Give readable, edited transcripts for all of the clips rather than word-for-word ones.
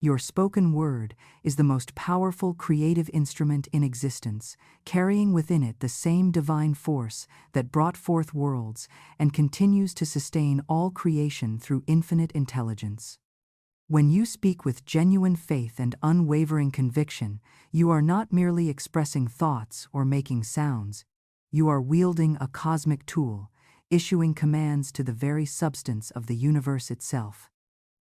Your spoken word is the most powerful creative instrument in existence, carrying within it the same divine force that brought forth worlds and continues to sustain all creation through infinite intelligence. When you speak with genuine faith and unwavering conviction, you are not merely expressing thoughts or making sounds. You are wielding a cosmic tool, issuing commands to the very substance of the universe itself.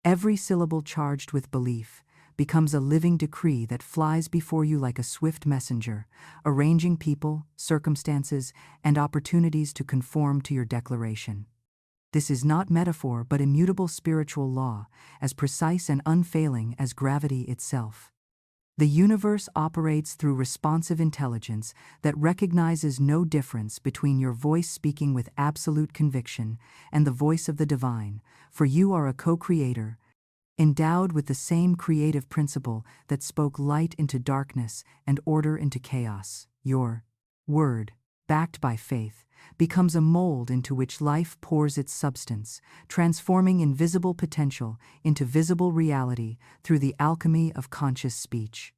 Every syllable charged with belief becomes a living decree that flies before you like a swift messenger, arranging people, circumstances, and opportunities to conform to your declaration. This is not metaphor but immutable spiritual law, as precise and unfailing as gravity itself. The universe operates through responsive intelligence that recognizes no difference between your voice speaking with absolute conviction and the voice of the divine, for you are a co-creator, endowed with the same creative principle that spoke light into darkness and order into chaos. Your word, backed by faith, becomes a mold into which life pours its substance, transforming invisible potential into visible reality through the alchemy of conscious speech.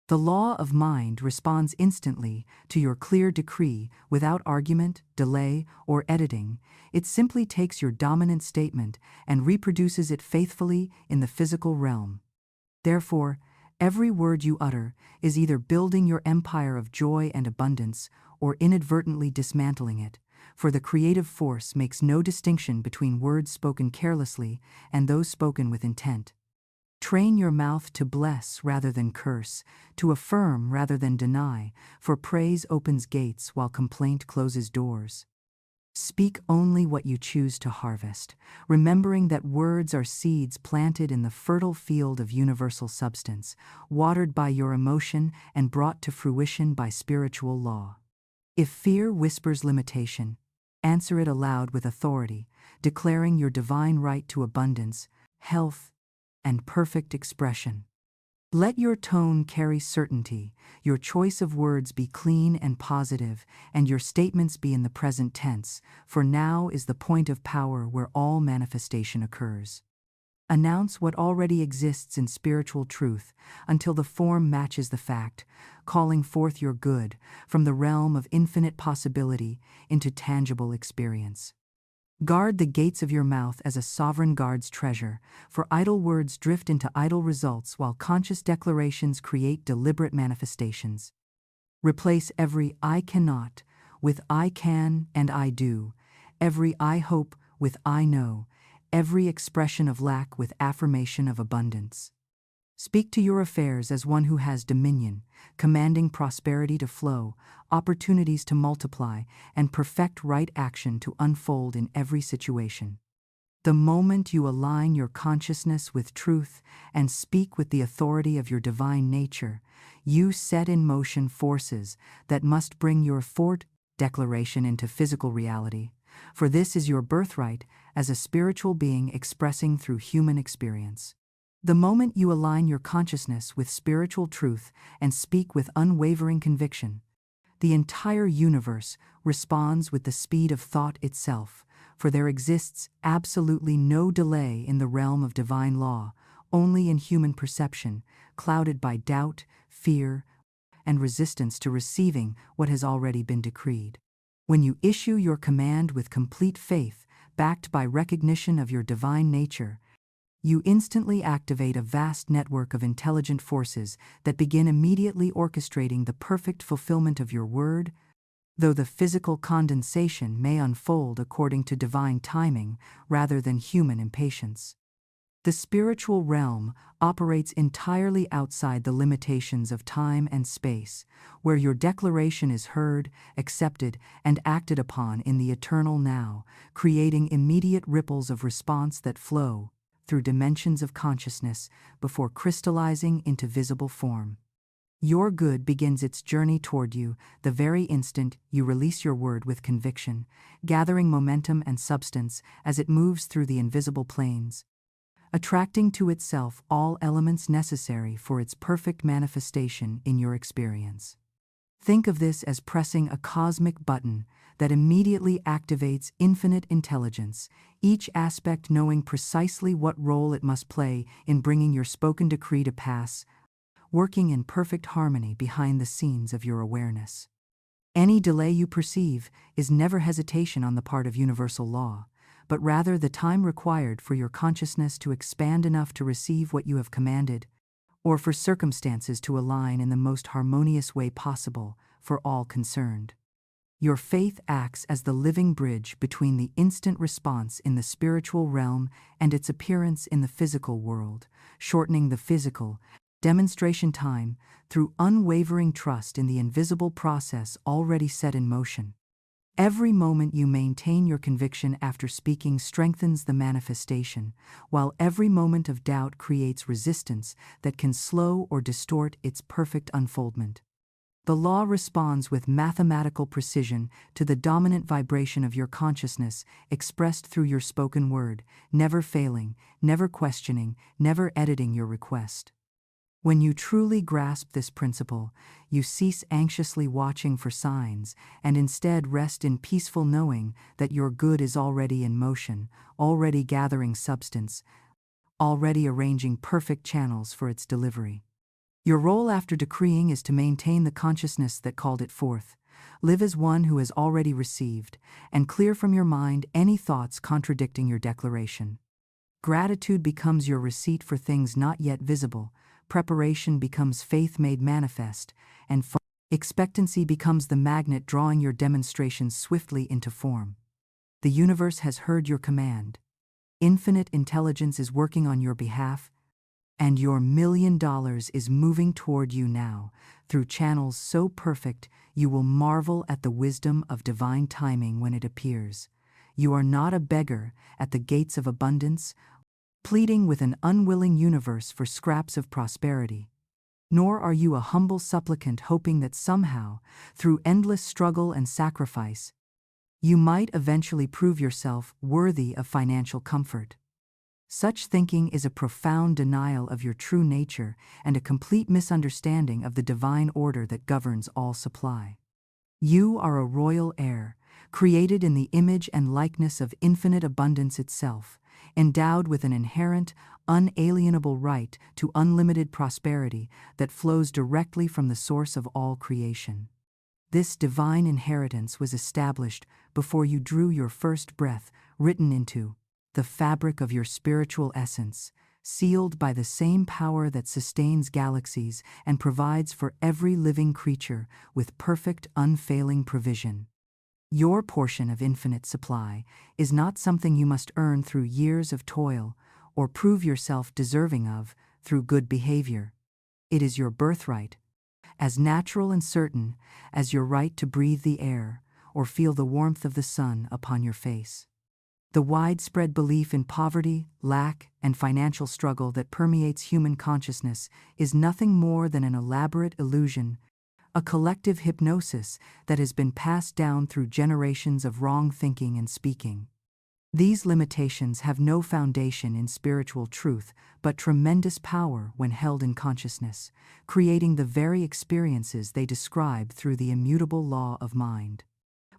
The law of mind responds instantly to your clear decree without argument, delay, or editing. It simply takes your dominant statement and reproduces it faithfully in the physical realm. Therefore, every word you utter is either building your empire of joy and abundance or inadvertently dismantling it, for the creative force makes no distinction between words spoken carelessly and those spoken with intent. Train your mouth to bless rather than curse, to affirm rather than deny, for praise opens gates while complaint closes doors. Speak only what you choose to harvest, remembering that words are seeds planted in the fertile field of universal substance, watered by your emotion and brought to fruition by spiritual law. If fear whispers limitation, answer it aloud with authority, declaring your divine right to abundance, health, and perfect expression. Let your tone carry certainty, your choice of words be clean and positive, and your statements be in the present tense, for now is the point of power where all manifestation occurs. Announce what already exists in spiritual truth until the form matches the fact, calling forth your good from the realm of infinite possibility into tangible experience. Guard the gates of your mouth as a sovereign guards treasure, for idle words drift into idle results while conscious declarations create deliberate manifestations. Replace every I cannot with I can and I do, every I hope with I know, every expression of lack with affirmation of abundance. Speak to your affairs as one who has dominion, commanding prosperity to flow, opportunities to multiply, and perfect right action to unfold in every situation. The moment you align your consciousness with truth and speak with the authority of your divine nature, you set in motion forces that must bring your fort declaration into physical reality, for this is your birthright as a spiritual being expressing through human experience. The moment you align your consciousness with spiritual truth and speak with unwavering conviction, the entire universe responds with the speed of thought itself, for there exists absolutely no delay in the realm of divine law, only in human perception, clouded by doubt, fear, and resistance to receiving what has already been decreed. When you issue your command with complete faith, backed by recognition of your divine nature, you instantly activate a vast network of intelligent forces that begin immediately orchestrating the perfect fulfillment of your word, though the physical condensation may unfold according to divine timing rather than human impatience. The spiritual realm operates entirely outside the limitations of time and space, where your declaration is heard, accepted, and acted upon in the eternal now, creating immediate ripples of response that flow through dimensions of consciousness before crystallizing into visible form. Your good begins its journey toward you the very instant you release your word with conviction, gathering momentum and substance as it moves through the invisible planes, attracting to itself all elements necessary for its perfect manifestation in your experience. Think of this as pressing a cosmic button that immediately activates infinite intelligence, each aspect knowing precisely what role it must play in bringing your spoken decree to pass, working in perfect harmony behind the scenes of your awareness. Any delay you perceive is never hesitation on the part of universal law, but rather the time required for your consciousness to expand enough to receive what you have commanded, or for circumstances to align in the most harmonious way possible for all concerned. Your faith acts as the living bridge between the instant response in the spiritual realm and its appearance in the physical world, shortening the physical demonstration time through unwavering trust in the invisible process already set in motion. Every moment you maintain your conviction after speaking strengthens the manifestation, while every moment of doubt creates resistance that can slow or distort its perfect unfoldment. The law responds with mathematical precision to the dominant vibration of your consciousness expressed through your spoken word, never failing, never questioning, never editing your request. When you truly grasp this principle, you cease anxiously watching for signs and instead rest in peaceful knowing that your good is already in motion, already gathering substance, already arranging perfect channels for its delivery. Your role after decreeing is to maintain the consciousness that called it forth, live as one who has already received, and clear from your mind any thoughts contradicting your declaration. Gratitude becomes your receipt for things not yet visible, preparation becomes faith made manifest, and expectancy becomes the magnet drawing your demonstrations swiftly into form. The universe has heard your command. Infinite intelligence is working on your behalf, and your $1 million is moving toward you now, through channels so perfect you will marvel at the wisdom of divine timing when it appears. You are not a beggar at the gates of abundance, pleading with an unwilling universe for scraps of prosperity. Nor are you a humble supplicant hoping that somehow, through endless struggle and sacrifice, you might eventually prove yourself worthy of financial comfort. Such thinking is a profound denial of your true nature and a complete misunderstanding of the divine order that governs all supply. You are a royal heir, created in the image and likeness of infinite abundance itself, endowed with an inherent, unalienable right to unlimited prosperity that flows directly from the source of all creation. This divine inheritance was established before you drew your first breath, written into the fabric of your spiritual essence, sealed by the same power that sustains galaxies and provides for every living creature with perfect, unfailing provision. Your portion of infinite supply is not something you must earn through years of toil or prove yourself deserving of through good behavior. It is your birthright, as natural and certain as your right to breathe the air or feel the warmth of the sun upon your face. The widespread belief in poverty, lack, and financial struggle that permeates human consciousness is nothing more than an elaborate illusion, a collective hypnosis that has been passed down through generations of wrong thinking and speaking. These limitations have no foundation in spiritual truth, but tremendous power when held in consciousness, creating the very experiences they describe through the immutable law of mind.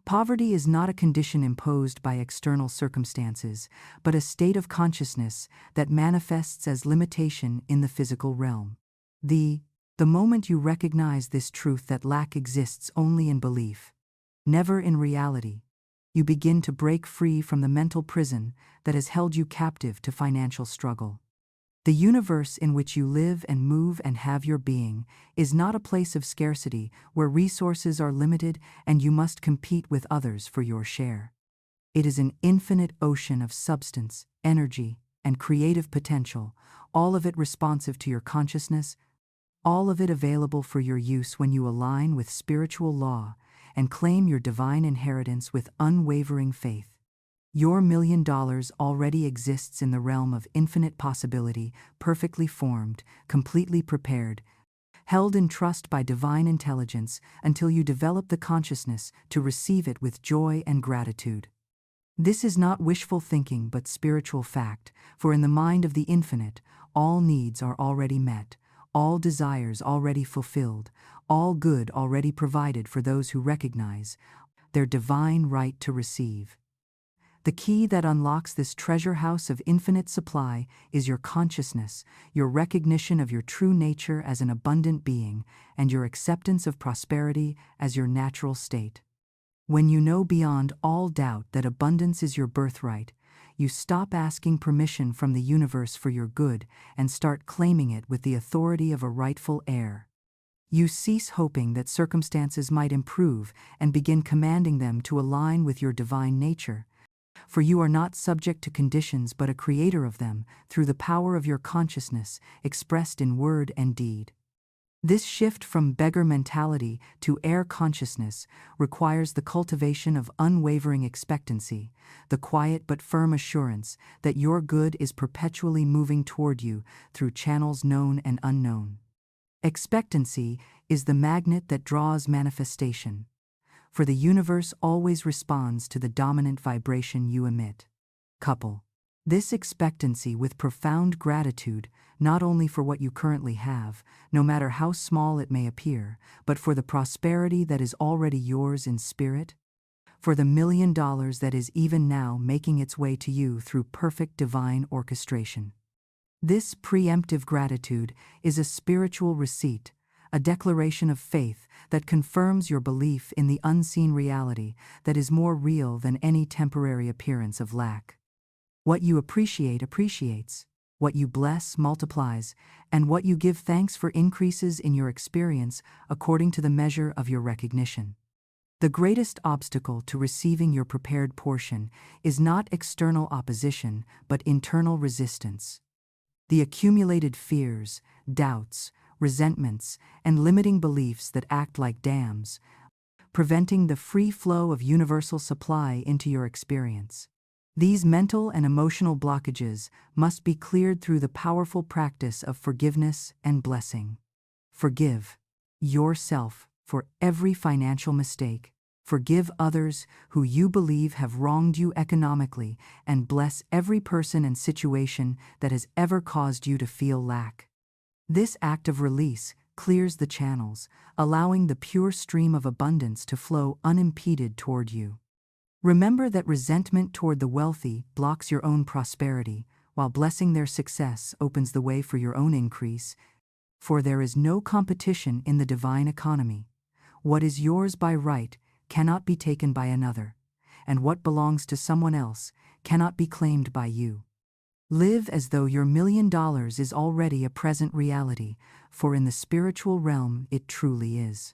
Poverty is not a condition imposed by external circumstances, but a state of consciousness that manifests as limitation in the physical realm. The moment you recognize this truth that lack exists only in belief, never in reality, you begin to break free from the mental prison that has held you captive to financial struggle. The universe in which you live and move and have your being is not a place of scarcity where resources are limited and you must compete with others for your share. It is an infinite ocean of substance, energy, and creative potential, all of it responsive to your consciousness, all of it available for your use when you align with spiritual law and claim your divine inheritance with unwavering faith. Your $1 million already exists in the realm of infinite possibility, perfectly formed, completely prepared, held in trust by divine intelligence until you develop the consciousness to receive it with joy and gratitude. This is not wishful thinking but spiritual fact, for in the mind of the infinite, all needs are already met, all desires already fulfilled, all good already provided for those who recognize their divine right to receive. The key that unlocks this treasure house of infinite supply is your consciousness, your recognition of your true nature as an abundant being, and your acceptance of prosperity as your natural state. When you know beyond all doubt that abundance is your birthright, you stop asking permission from the universe for your good and start claiming it with the authority of a rightful heir. You cease hoping that circumstances might improve and begin commanding them to align with your divine nature. For you are not subject to conditions but a creator of them through the power of your consciousness expressed in word and deed. This shift from beggar mentality to heir consciousness requires the cultivation of unwavering expectancy, the quiet but firm assurance that your good is perpetually moving toward you through channels known and unknown. Expectancy is the magnet that draws manifestation, for the universe always responds to the dominant vibration you emit. Couple this expectancy with profound gratitude, not only for what you currently have, no matter how small it may appear, but for the prosperity that is already yours in spirit, for the $1 million that is even now making its way to you through perfect divine orchestration. This preemptive gratitude is a spiritual receipt, a declaration of faith that confirms your belief in the unseen reality that is more real than any temporary appearance of lack. What you appreciate appreciates, what you bless multiplies, and what you give thanks for increases in your experience according to the measure of your recognition. The greatest obstacle to receiving your prepared portion is not external opposition but internal resistance. The accumulated fears, doubts, resentments, and limiting beliefs that act like dams, preventing the free flow of universal supply into your experience. These mental and emotional blockages must be cleared through the powerful practice of forgiveness and blessing. Forgive yourself for every financial mistake. Forgive others who you believe have wronged you economically, and bless every person and situation that has ever caused you to feel lack. This act of release clears the channels, allowing the pure stream of abundance to flow unimpeded toward you. Remember that resentment toward the wealthy blocks your own prosperity, while blessing their success opens the way for your own increase, for there is no competition in the divine economy. What is yours by right cannot be taken by another, and what belongs to someone else cannot be claimed by you. Live as though your $1 million is already a present reality, for in the spiritual realm it truly is.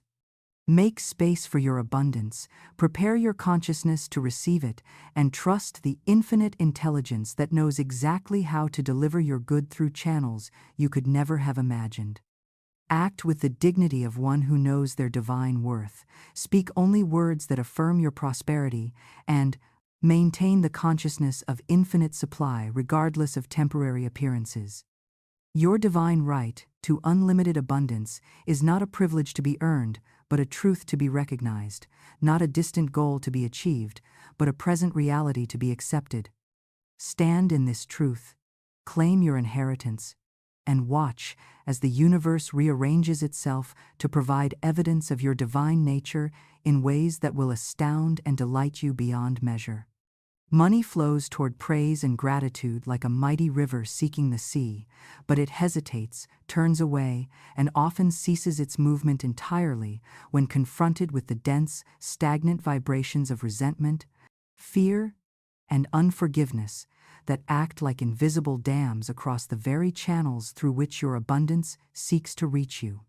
Make space for your abundance, prepare your consciousness to receive it, and trust the infinite intelligence that knows exactly how to deliver your good through channels you could never have imagined. Act with the dignity of one who knows their divine worth, speak only words that affirm your prosperity, and maintain the consciousness of infinite supply regardless of temporary appearances. Your divine right to unlimited abundance is not a privilege to be earned, but a truth to be recognized, not a distant goal to be achieved, but a present reality to be accepted. Stand in this truth, claim your inheritance, and watch as the universe rearranges itself to provide evidence of your divine nature in ways that will astound and delight you beyond measure. Money flows toward praise and gratitude like a mighty river seeking the sea, but it hesitates, turns away, and often ceases its movement entirely when confronted with the dense, stagnant vibrations of resentment, fear, and unforgiveness that act like invisible dams across the very channels through which your abundance seeks to reach you.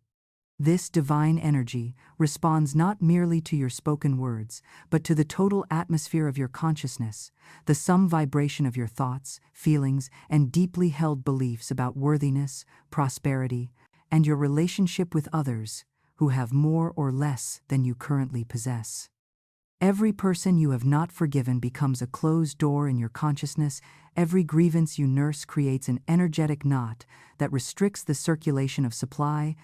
This divine energy responds not merely to your spoken words, but to the total atmosphere of your consciousness, the sum vibration of your thoughts, feelings, and deeply held beliefs about worthiness, prosperity, and your relationship with others who have more or less than you currently possess. Every person you have not forgiven becomes a closed door in your consciousness. Every grievance you nurse creates an energetic knot that restricts the circulation of supply,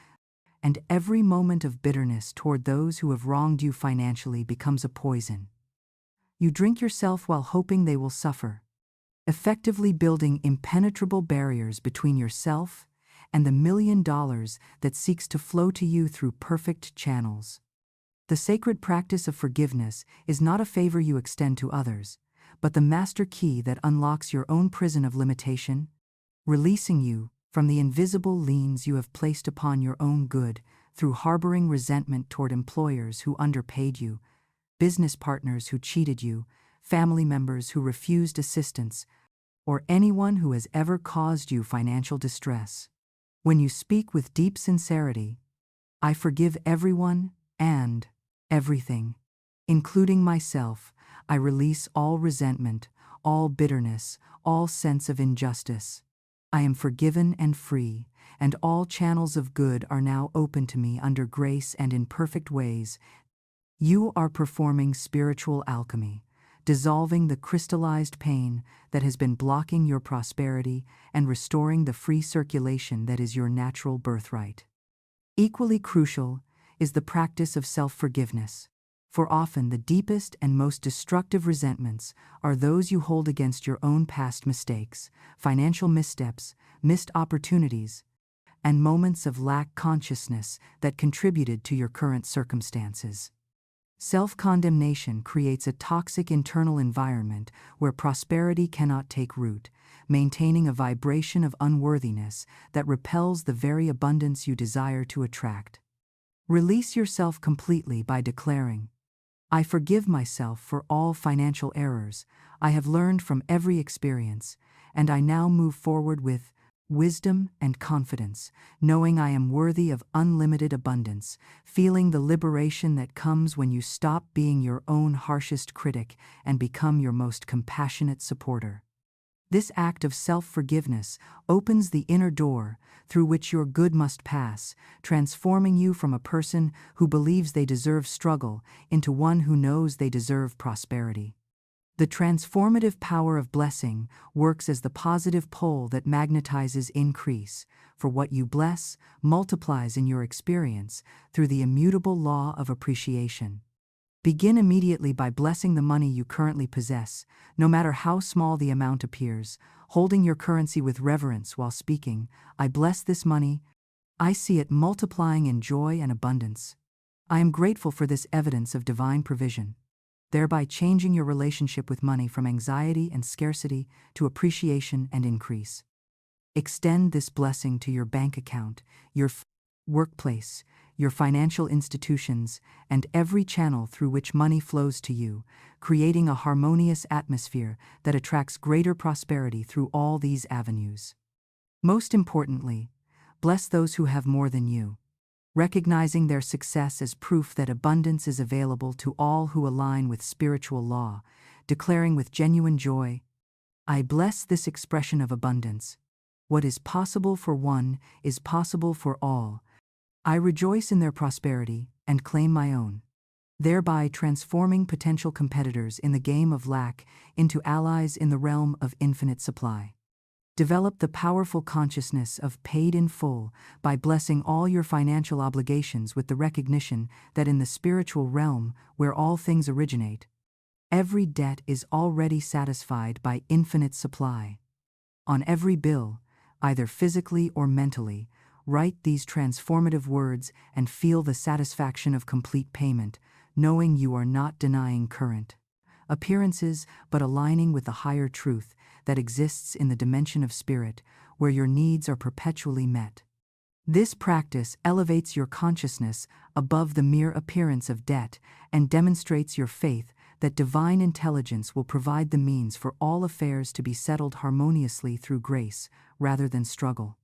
and every moment of bitterness toward those who have wronged you financially becomes a poison. You drink yourself while hoping they will suffer, effectively building impenetrable barriers between yourself and the $1,000,000 that seeks to flow to you through perfect channels. The sacred practice of forgiveness is not a favor you extend to others, but the master key that unlocks your own prison of limitation, releasing you from the invisible liens you have placed upon your own good through harboring resentment toward employers who underpaid you, business partners who cheated you, family members who refused assistance, or anyone who has ever caused you financial distress. When you speak with deep sincerity, "I forgive everyone and everything, including myself," I release all resentment, all bitterness, all sense of injustice. I am forgiven and free, and all channels of good are now open to me under grace and in perfect ways. You are performing spiritual alchemy, dissolving the crystallized pain that has been blocking your prosperity and restoring the free circulation that is your natural birthright. Equally crucial is the practice of self-forgiveness, for often the deepest and most destructive resentments are those you hold against your own past mistakes, financial missteps, missed opportunities, and moments of lack consciousness that contributed to your current circumstances. Self-condemnation creates a toxic internal environment where prosperity cannot take root, maintaining a vibration of unworthiness that repels the very abundance you desire to attract. Release yourself completely by declaring, "I forgive myself for all financial errors I have learned from every experience, and I now move forward with wisdom and confidence, knowing I am worthy of unlimited abundance," feeling the liberation that comes when you stop being your own harshest critic and become your most compassionate supporter. This act of self-forgiveness opens the inner door through which your good must pass, transforming you from a person who believes they deserve struggle into one who knows they deserve prosperity. The transformative power of blessing works as the positive pole that magnetizes increase, for what you bless multiplies in your experience through the immutable law of appreciation. Begin immediately by blessing the money you currently possess, no matter how small the amount appears, holding your currency with reverence while speaking, "I bless this money. I see it multiplying in joy and abundance. I am grateful for this evidence of divine provision," thereby changing your relationship with money from anxiety and scarcity to appreciation and increase. Extend this blessing to your bank account, your workplace, your financial institutions, and every channel through which money flows to you, creating a harmonious atmosphere that attracts greater prosperity through all these avenues. Most importantly, bless those who have more than you, recognizing their success as proof that abundance is available to all who align with spiritual law, declaring with genuine joy, "I bless this expression of abundance. What is possible for one is possible for all. I rejoice in their prosperity and claim my own," thereby transforming potential competitors in the game of lack into allies in the realm of infinite supply. Develop the powerful consciousness of paid in full by blessing all your financial obligations with the recognition that in the spiritual realm, where all things originate, every debt is already satisfied by infinite supply. On every bill, either physically or mentally, write these transformative words and feel the satisfaction of complete payment, knowing you are not denying current appearances but aligning with the higher truth that exists in the dimension of spirit, where your needs are perpetually met. This practice elevates your consciousness above the mere appearance of debt and demonstrates your faith that divine intelligence will provide the means for all affairs to be settled harmoniously through grace rather than struggle.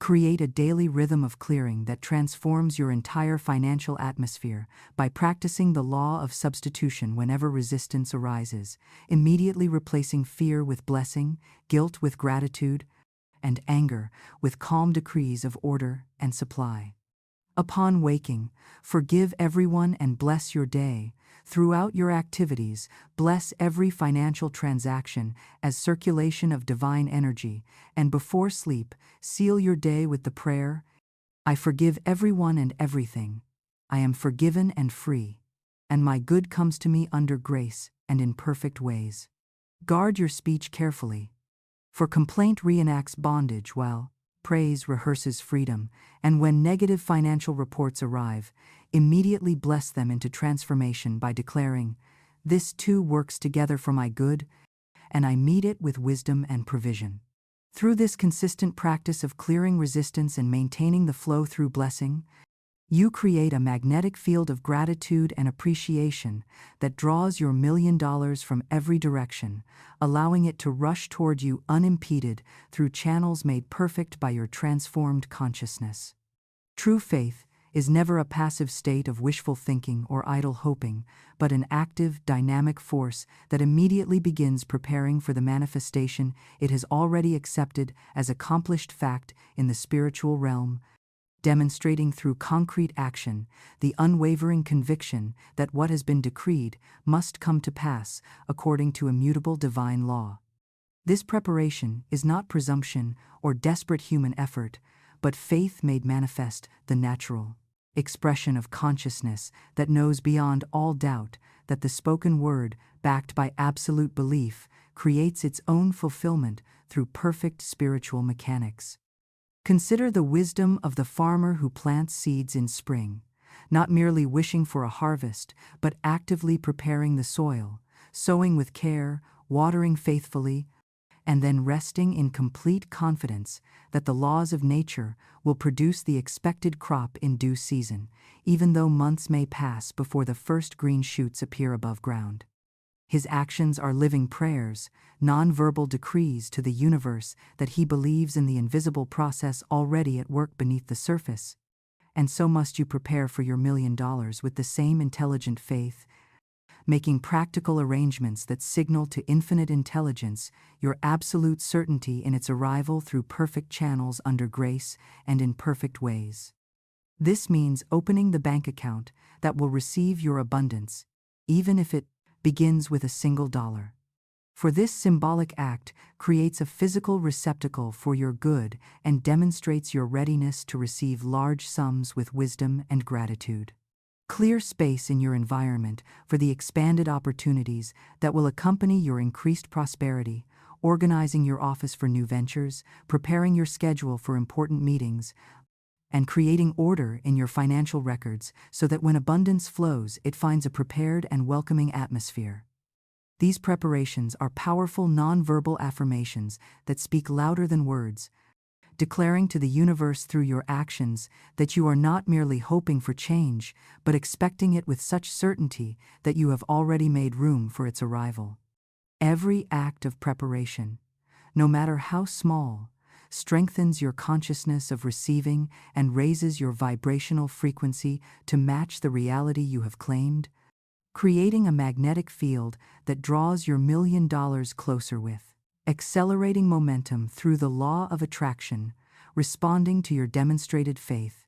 Create a daily rhythm of clearing that transforms your entire financial atmosphere by practicing the law of substitution whenever resistance arises, immediately replacing fear with blessing, guilt with gratitude, and anger with calm decrees of order and supply. Upon waking, forgive everyone and bless your day. Throughout your activities, bless every financial transaction as circulation of divine energy, and before sleep, seal your day with the prayer, "I forgive everyone and everything. I am forgiven and free, and my good comes to me under grace and in perfect ways." Guard your speech carefully, for complaint reenacts bondage while Praise rehearses freedom, and when negative financial reports arrive, immediately bless them into transformation by declaring, "This too works together for my good, and I meet it with wisdom and provision." Through this consistent practice of clearing resistance and maintaining the flow through blessing, you create a magnetic field of gratitude and appreciation that draws your $1,000,000 from every direction, allowing it to rush toward you unimpeded through channels made perfect by your transformed consciousness. True faith is never a passive state of wishful thinking or idle hoping, but an active, dynamic force that immediately begins preparing for the manifestation it has already accepted as accomplished fact in the spiritual realm, demonstrating through concrete action the unwavering conviction that what has been decreed must come to pass according to immutable divine law. This preparation is not presumption or desperate human effort, but faith made manifest, the natural expression of consciousness that knows beyond all doubt that the spoken word, backed by absolute belief, creates its own fulfillment through perfect spiritual mechanics. Consider the wisdom of the farmer who plants seeds in spring, not merely wishing for a harvest, but actively preparing the soil, sowing with care, watering faithfully, and then resting in complete confidence that the laws of nature will produce the expected crop in due season, even though months may pass before the first green shoots appear above ground. His actions are living prayers, non-verbal decrees to the universe that he believes in the invisible process already at work beneath the surface. And so must you prepare for your $1,000,000 with the same intelligent faith, making practical arrangements that signal to infinite intelligence your absolute certainty in its arrival through perfect channels under grace and in perfect ways. This means opening the bank account that will receive your abundance, even if it begins with a single dollar. For this symbolic act creates a physical receptacle for your good and demonstrates your readiness to receive large sums with wisdom and gratitude. Clear space in your environment for the expanded opportunities that will accompany your increased prosperity, organizing your office for new ventures, preparing your schedule for important meetings, and creating order in your financial records so that when abundance flows, it finds a prepared and welcoming atmosphere. These preparations are powerful nonverbal affirmations that speak louder than words, declaring to the universe through your actions that you are not merely hoping for change, but expecting it with such certainty that you have already made room for its arrival. Every act of preparation, no matter how small, strengthens your consciousness of receiving and raises your vibrational frequency to match the reality you have claimed, creating a magnetic field that draws your $1,000,000 closer with accelerating momentum through the law of attraction, responding to your demonstrated faith.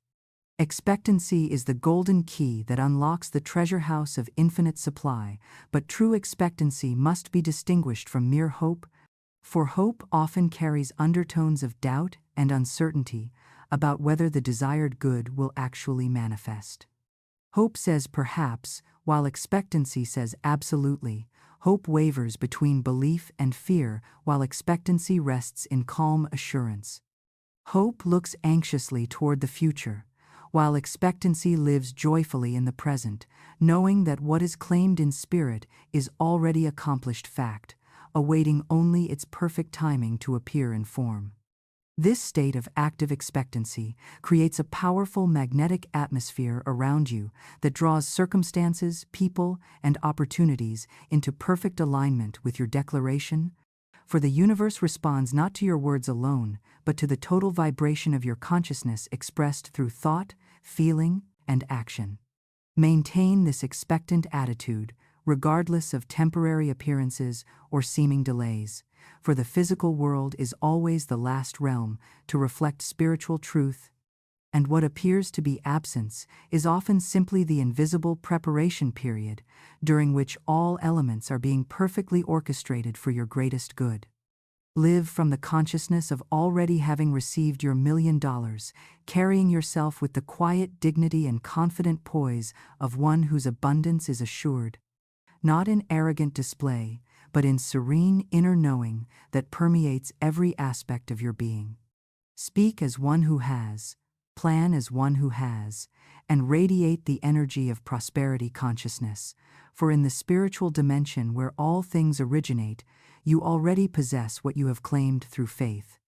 Expectancy is the golden key that unlocks the treasure house of infinite supply, but true expectancy must be distinguished from mere hope, for hope often carries undertones of doubt and uncertainty about whether the desired good will actually manifest. Hope says perhaps, while expectancy says absolutely. Hope wavers between belief and fear, while expectancy rests in calm assurance. Hope looks anxiously toward the future, while expectancy lives joyfully in the present, knowing that what is claimed in spirit is already accomplished fact, awaiting only its perfect timing to appear in form. This state of active expectancy creates a powerful magnetic atmosphere around you that draws circumstances, people, and opportunities into perfect alignment with your declaration, for the universe responds not to your words alone, but to the total vibration of your consciousness expressed through thought, feeling, and action. Maintain this expectant attitude, regardless of temporary appearances or seeming delays, for the physical world is always the last realm to reflect spiritual truth, and what appears to be absence is often simply the invisible preparation period during which all elements are being perfectly orchestrated for your greatest good. Live from the consciousness of already having received your $1,000,000, carrying yourself with the quiet dignity and confident poise of one whose abundance is assured, not in arrogant display, but in serene inner knowing that permeates every aspect of your being. Speak as one who has, plan as one who has, and radiate the energy of prosperity consciousness, for in the spiritual dimension where all things originate, you already possess what you have claimed through faith.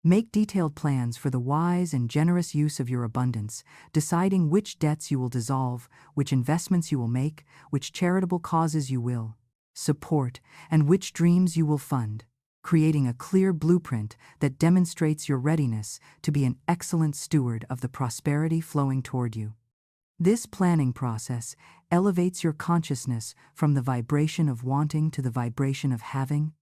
Make detailed plans for the wise and generous use of your abundance, deciding which debts you will dissolve, which investments you will make, which charitable causes you will support, and which dreams you will fund, creating a clear blueprint that demonstrates your readiness to be an excellent steward of the prosperity flowing toward you. This planning process elevates your consciousness from the vibration of wanting to the vibration of having,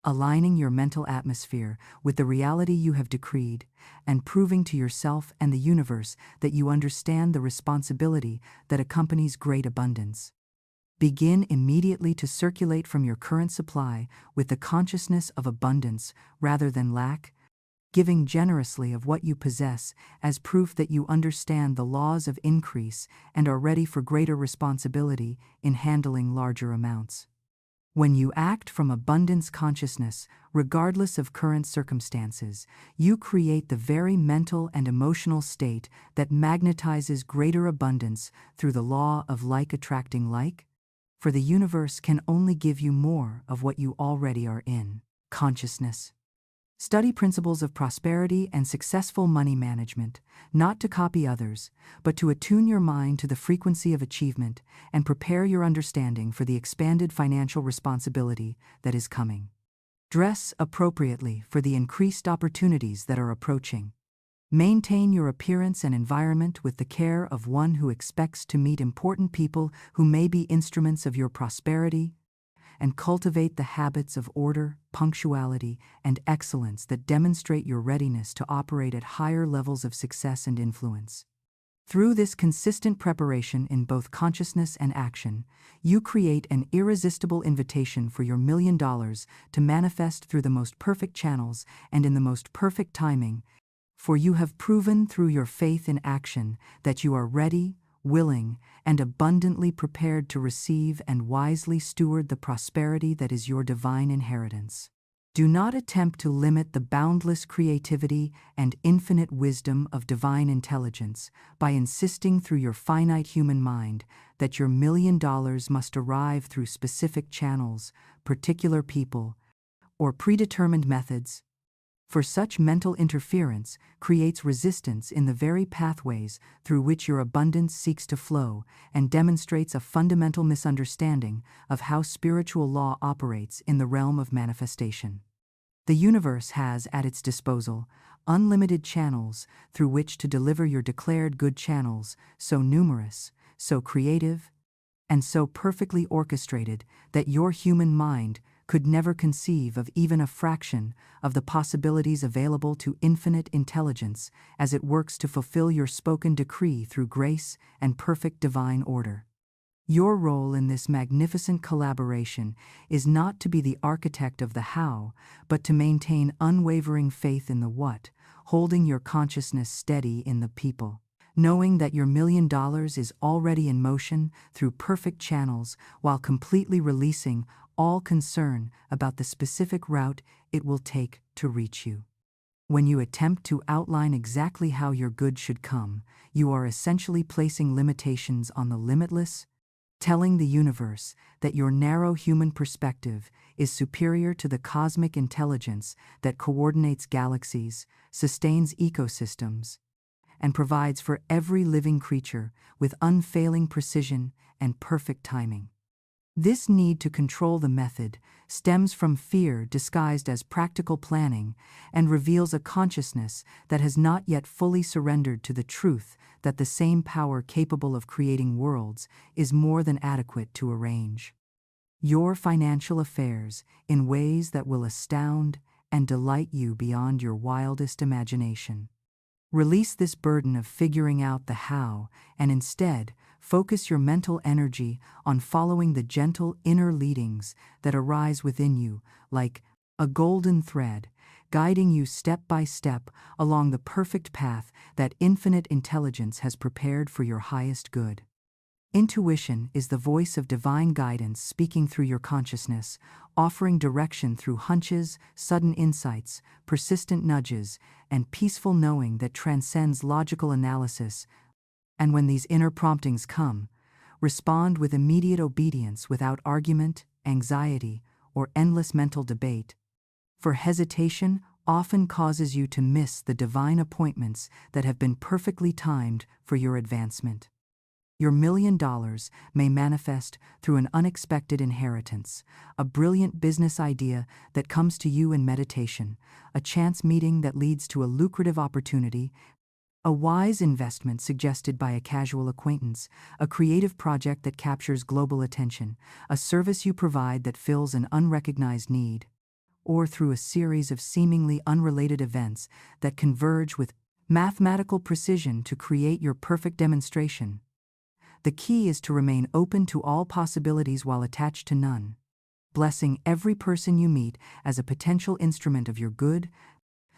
aligning your mental atmosphere with the reality you have decreed, and proving to yourself and the universe that you understand the responsibility that accompanies great abundance. Begin immediately to circulate from your current supply with the consciousness of abundance rather than lack, giving generously of what you possess as proof that you understand the laws of increase and are ready for greater responsibility in handling larger amounts. When you act from abundance consciousness, regardless of current circumstances, you create the very mental and emotional state that magnetizes greater abundance through the law of like attracting like, for the universe can only give you more of what you already are in. Consciousness. Study principles of prosperity and successful money management, not to copy others, but to attune your mind to the frequency of achievement and prepare your understanding for the expanded financial responsibility that is coming. Dress appropriately for the increased opportunities that are approaching. Maintain your appearance and environment with the care of one who expects to meet important people who may be instruments of your prosperity, and cultivate the habits of order, punctuality, and excellence that demonstrate your readiness to operate at higher levels of success and influence. Through this consistent preparation in both consciousness and action, you create an irresistible invitation for your $1 million to manifest through the most perfect channels and in the most perfect timing, for you have proven through your faith in action that you are ready, willing, and abundantly prepared to receive and wisely steward the prosperity that is your divine inheritance. Do not attempt to limit the boundless creativity and infinite wisdom of divine intelligence by insisting through your finite human mind that your $1 million must arrive through specific channels, particular people, or predetermined methods, for such mental interference creates resistance in the very pathways through which your abundance seeks to flow and demonstrates a fundamental misunderstanding of how spiritual law operates in the realm of manifestation. The universe has at its disposal unlimited channels through which to deliver your declared good channels, so numerous, so creative, and so perfectly orchestrated that your human mind could never conceive of even a fraction of the possibilities available to infinite intelligence as it works to fulfill your spoken decree through grace and perfect divine order. Your role in this magnificent collaboration is not to be the architect of the how, but to maintain unwavering faith in the what, holding your consciousness steady in the people, knowing that your $1 million is already in motion through perfect channels while completely releasing all concern about the specific route it will take to reach you. When you attempt to outline exactly how your good should come, you are essentially placing limitations on the limitless, telling the universe that your narrow human perspective is superior to the cosmic intelligence that coordinates galaxies, sustains ecosystems, and provides for every living creature with unfailing precision and perfect timing. This need to control the method stems from fear disguised as practical planning and reveals a consciousness that has not yet fully surrendered to the truth that the same power capable of creating worlds is more than adequate to arrange your financial affairs in ways that will astound and delight you beyond your wildest imagination. Release this burden of figuring out the how and instead focus your mental energy on following the gentle inner leadings that arise within you like a golden thread, guiding you step by step along the perfect path that infinite intelligence has prepared for your highest good. Intuition is the voice of divine guidance speaking through your consciousness, offering direction through hunches, sudden insights, persistent nudges, and peaceful knowing that transcends logical analysis. And when these inner promptings come, respond with immediate obedience without argument, anxiety, or endless mental debate. For hesitation often causes you to miss the divine appointments that have been perfectly timed for your advancement. Your $1 million may manifest through an unexpected inheritance, a brilliant business idea that comes to you in meditation, a chance meeting that leads to a lucrative opportunity, a wise investment suggested by a casual acquaintance, a creative project that captures global attention, a service you provide that fills an unrecognized need, or through a series of seemingly unrelated events that converge with mathematical precision to create your perfect demonstration. The key is to remain open to all possibilities while attached to none, blessing every person you meet as a potential instrument of your good,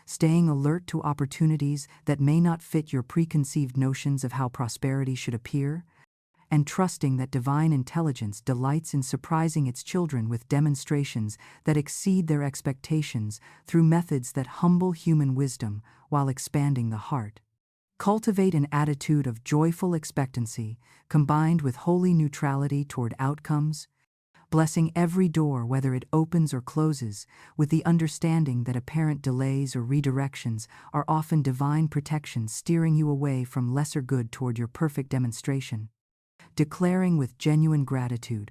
staying alert to opportunities that may not fit your preconceived notions of how prosperity should appear, and trusting that divine intelligence delights in surprising its children with demonstrations that exceed their expectations through methods that humble human wisdom while expanding the heart. Cultivate an attitude of joyful expectancy, combined with holy neutrality toward outcomes, blessing every door whether it opens or closes, with the understanding that apparent delays or redirections are often divine protection steering you away from lesser good toward your perfect demonstration. Declaring with genuine gratitude,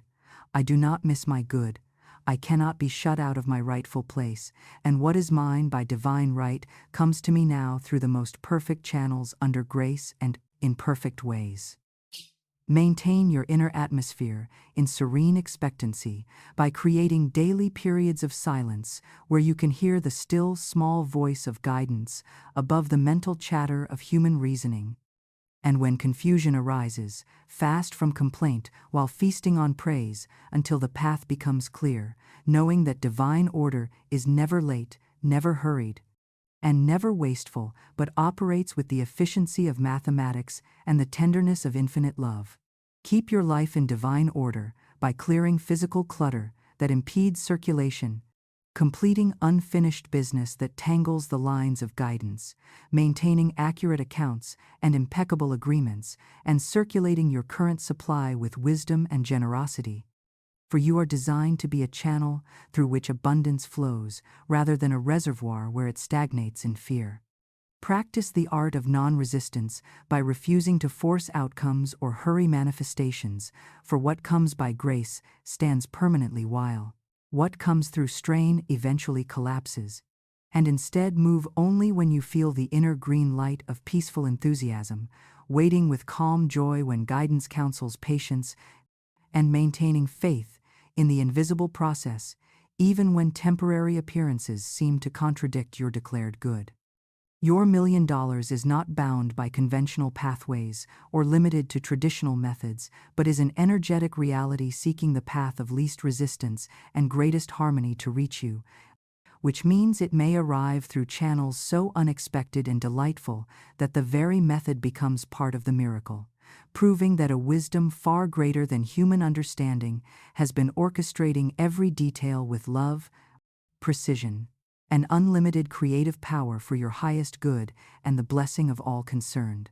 "I do not miss my good, I cannot be shut out of my rightful place, and what is mine by divine right comes to me now through the most perfect channels under grace and in perfect ways." Maintain your inner atmosphere in serene expectancy by creating daily periods of silence where you can hear the still, small voice of guidance above the mental chatter of human reasoning. And when confusion arises, fast from complaint while feasting on praise until the path becomes clear, knowing that divine order is never late, never hurried, and never wasteful, but operates with the efficiency of mathematics and the tenderness of infinite love. Keep your life in divine order by clearing physical clutter that impedes circulation, completing unfinished business that tangles the lines of guidance, maintaining accurate accounts and impeccable agreements, and circulating your current supply with wisdom and generosity. For you are designed to be a channel through which abundance flows, rather than a reservoir where it stagnates in fear. Practice the art of non-resistance by refusing to force outcomes or hurry manifestations, for what comes by grace stands permanently while what comes through strain eventually collapses, and instead move only when you feel the inner green light of peaceful enthusiasm, waiting with calm joy when guidance counsels patience, and maintaining faith in the invisible process, even when temporary appearances seem to contradict your declared good. Your $1 million is not bound by conventional pathways or limited to traditional methods, but is an energetic reality seeking the path of least resistance and greatest harmony to reach you, which means it may arrive through channels so unexpected and delightful that the very method becomes part of the miracle, proving that a wisdom far greater than human understanding has been orchestrating every detail with love, precision, and unlimited creative power for your highest good and the blessing of all concerned.